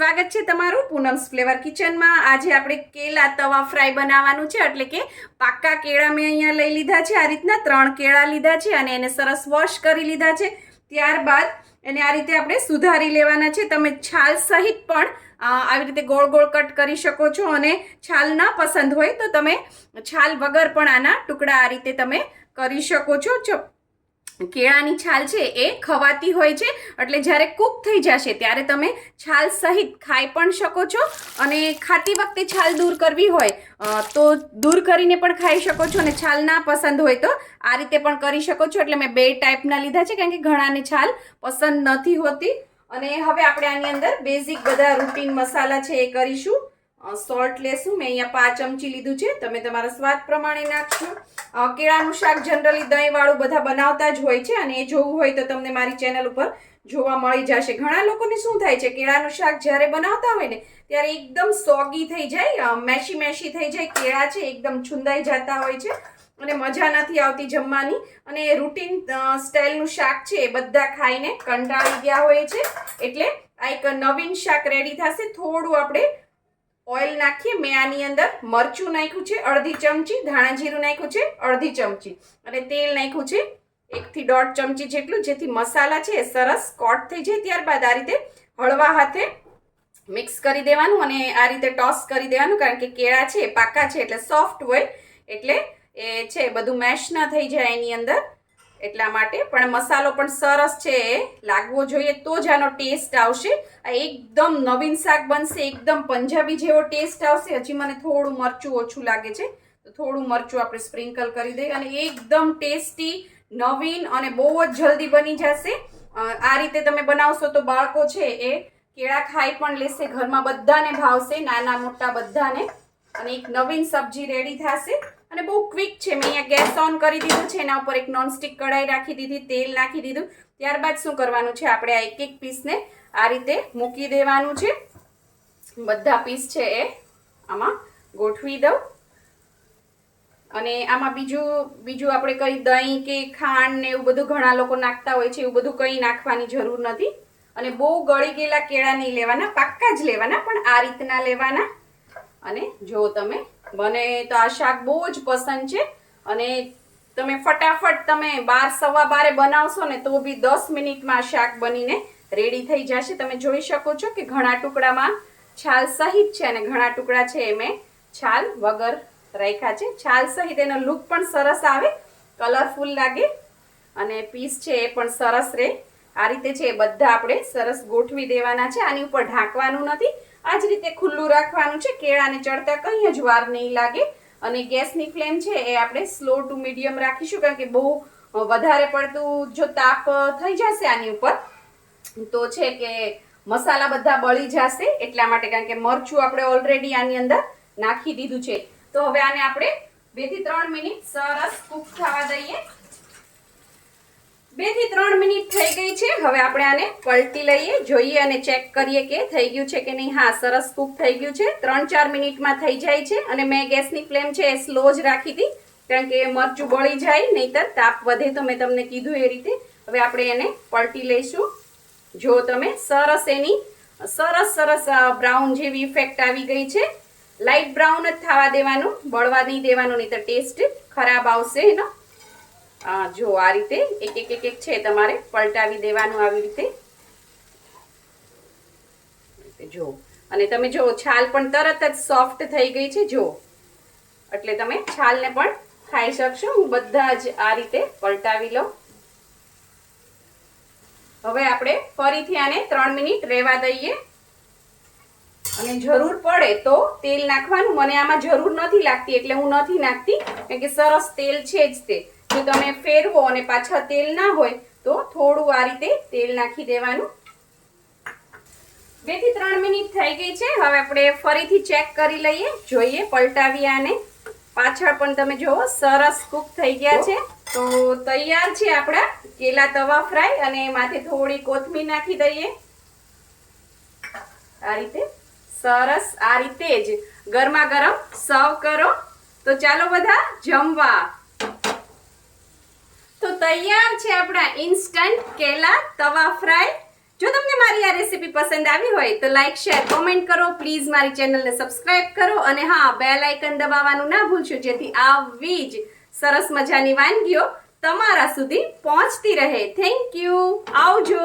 સ્વાગત છે તમારું પૂનમ્સ ફ્લેવર કિચનમાં। આજે આપણે કેળા તવા ફ્રાય બનાવવાનું છે, એટલે કે પાકા કેળા મેં અહીંયા લઈ લીધા છે। આ રીતના 3 કેળા લીધા છે અને એને સરસ વોશ કરી લીધા છે। ત્યારબાદ એને આ રીતે આપણે સુધારી લેવાના છે। તમે છાલ સહિત પણ આવી રીતે ગોળ ગોળ કટ કરી શકો છો, અને છાલ ના પસંદ હોય તો તમે છાલ વગર પણ આના ટુકડા આ રીતે તમે કરી શકો છો। કેળાની છાલ છે એ ખવાતી હોય છે, એટલે જ્યારે કૂક થઈ જશે ત્યારે તમે છાલ સહિત ખાઈ પણ શકો છો, અને ખાતી વખતે છાલ દૂર કરવી હોય તો દૂર કરીને પણ ખાઈ શકો છો, અને છાલ ના પસંદ હોય તો આ રીતે પણ કરી શકો છો। એટલે મેં 2 ટાઈપના લીધા છે, કારણ કે ઘણાને છાલ પસંદ નથી હોતી। અને હવે આપણે આની અંદર બેઝિક બધા રૂટીન મસાલા છે એ કરીશું। સોલ્ટ લેશું, મેં અહીંયા 5 ચમચી લીધું છે, તમે તમારા સ્વાદ પ્રમાણે નાખશો। કેળાનું શાક જનરલી દહીં વાળું બધા બનાવતા જ હોય છે, અને એ જોવું હોય તો તમને મારી ચેનલ ઉપર જોવા મળી જશે। ઘણા લોકોને શું થાય છે, કેળાનું શાક જ્યારે બનાવતા હોય ને ત્યારે એકદમ સોગી થઈ જાય, મેશી થઈ જાય, કેળા છે એકદમ છુંદાઈ જતા હોય છે અને મજા નથી આવતી જમવાની, અને રૂટીન સ્ટાઇલનું શાક છે એ બધા ખાઈને કંટાળી ગયા હોય છે। એટલે આ એક નવીન શાક રેડી થશે। થોડું આપણે ઓઇલ નાખીએ। મેં આની અંદર મરચું નાખ્યું છે અડધી ચમચી, ધાણા જીરું નાખ્યું છે અડધી ચમચી, અને તેલ નાખ્યું છે 1 થી 1.5 ચમચી જેટલું, જેથી મસાલા છે એ સરસ કોટ થઈ જાય। ત્યારબાદ આ રીતે હળવા હાથે મિક્સ કરી દેવાનું અને આ રીતે ટોસ કરી દેવાનું, કારણ કે કેળા છે પાકા છે એટલે સોફ્ટ હોય, એટલે એ છે બધું મેશ ના થઈ જાય એની અંદર, એટલા માટે। પણ મસાલો પણ સરસ છે એ લાગવો જોઈએ, તો જ આનો ટેસ્ટ આવશે। આ એકદમ નવીન શાક બનશે, એકદમ પંજાબી જેવો ટેસ્ટ આવશે। હજી મને થોડું મરચું ઓછું લાગે છે, તો થોડું મરચું આપણે સ્પ્રિંકલ કરી દઈએ, અને એકદમ ટેસ્ટી, નવીન અને બહુ જ જલ્દી બની જશે। આ રીતે તમે બનાવશો તો બાળકો છે એ કેળા ખાઈ પણ લેશે, ઘરમાં બધાને ભાવશે, નાના મોટા બધાને, અને એક નવીન સબ્જી રેડી થશે, અને બહુ ક્વિક છે। મેં અહીંયા ગેસ ઓન કરી દીધું છે, એના ઉપર એક નોનસ્ટિક કઢાઈ રાખી દીધી, તેલ નાખી દીધું। ત્યારબાદ શું કરવાનું છે, આપણે આ એક પીસને આ રીતે મૂકી દેવાનું છે। બધા પીસ છે એ આમાં ગોઠવી દઉં, અને આમાં બીજું આપણે કઈ દહીં કે ખાંડ ને એવું બધું ઘણા લોકો નાખતા હોય છે, એવું બધું કંઈ નાખવાની જરૂર નથી। અને બહુ ગળી ગયેલા કેળા નહીં લેવાના, પાક્કા જ લેવાના, પણ આ રીતના લેવાના। અને જો તમે મને તો આ શાક બહુ જ પસંદ છે, અને તમે ફટાફટ તમે 12 સવા 12 બનાવશો ને તો બી 10 મિનિટમાં આ શાક બનીને રેડી થઈ જશે। તમે જોઈ શકો છો કે ઘણા ટુકડામાં છાલ સહિત છે, અને ઘણા ટુકડા છે એ મેં છાલ વગર રાખ્યા છે। છાલ સહિત એનો લુક પણ સરસ આવે, કલરફુલ લાગે, અને પીસ છે એ પણ સરસ રહે। આ રીતે છે એ બધા આપણે સરસ ગોઠવી દેવાના છે। આની ઉપર ઢાંકવાનું નથી, આ જ રીતે ખુલ્લું રાખવાનું છે, કેળાને ચડતા કંઈ જ વાર નહીં લાગે। અને ગેસની ફ્લેમ છે એ આપણે સ્લો ટુ મીડિયમ રાખીશું, કારણ કે બહુ વધારે પડતું જો તાપ થઈ જશે આની ઉપર તો છે કે મસાલા બધા બળી જશે, એટલા માટે, કારણ કે મરચું આપણે ઓલરેડી આની અંદર નાખી દીધું છે। તો હવે આને આપણે 2 થી 3 મિનિટ સરસ કૂક થવા દઈએ। 2 થી 3 મિનિટ થઈ ગઈ છે, હવે આપણે આને પલટી લઈએ, જોઈએ અને ચેક કરીએ કે થઈ ગયું છે કે નહીં। હા, સરસ કૂક થઈ ગયું છે, 3-4 મિનિટમાં થઈ જાય છે, અને મેં ગેસની ફ્લેમ છે એ સ્લો જ રાખી હતી, કારણ કે મરચું બળી જાય, નહીતર તાપ વધે, તો મેં તમને કીધું એ રીતે। હવે આપણે એને પલટી લઈશું। જો તમે સરસ એની સરસ બ્રાઉન જેવી ઇફેક્ટ આવી ગઈ છે। લાઇટ બ્રાઉન જ થવા દેવાનું, બળવા નહીં દેવાનું, નહીં તો ટેસ્ટ ખરાબ આવશે એનો। જો આ રીતે એક છે તમારે પલટાવી દેવાનું, આવી રીતે જો, અને તમે જો છાલ પણ તરત જ સોફ્ટ થઈ ગઈ છે, જો, એટલે તમે છાલને પણ ખાઈ શકશો। હું બધા જ આ રીતે પલટાવી લઉં। હવે આપણે ફરીથી આને 3 મિનિટ રહેવા દઈએ, અને જરૂર પડે તો તેલ નાખવાનું। મને આમાં જરૂર નથી લાગતી એટલે હું નથી નાખતી, કારણ કે સરસ તેલ છે જ તે। જો તમે ફેરવો અને પાછા તેલ ના હોય તો થોડું આ રીતે તેલ નાખી દેવાનું। 2 થી 3 મિનિટ થઈ ગઈ છે, હવે આપણે ફરીથી ચેક કરી લઈએ, જોઈએ, પલટાવી આને। પાછળ પણ તમે જુઓ સરસ કૂક થઈ ગયા છે। તો તૈયાર છે આપણા કેળા તવા ફ્રાય, અને માથે થોડી કોથમીર નાખી દઈએ, આ રીતે સરસ। આ રીતે જ ગરમા ગરમ સર્વ કરો। તો ચાલો બધા જમવા। તો તૈયાર છે આપણા ઇન્સ્ટન્ટ કેળા તવા ફ્રાય। જો તમને મારી આ રેસીપી રેસીપી પસંદ આવી હોય તો લાઈક શેર કોમેન્ટ કરો. પ્લીઝ મારી ચેનલને સબસ્ક્રાઇબ કરો અને હા, બેલ આઇકન દબાવવાનું ના ભૂલશો, જેથી આવી જ સરસ મજાની વાનગીઓ તમારા સુધી પહોંચતી રહે. Thank you. આવજો.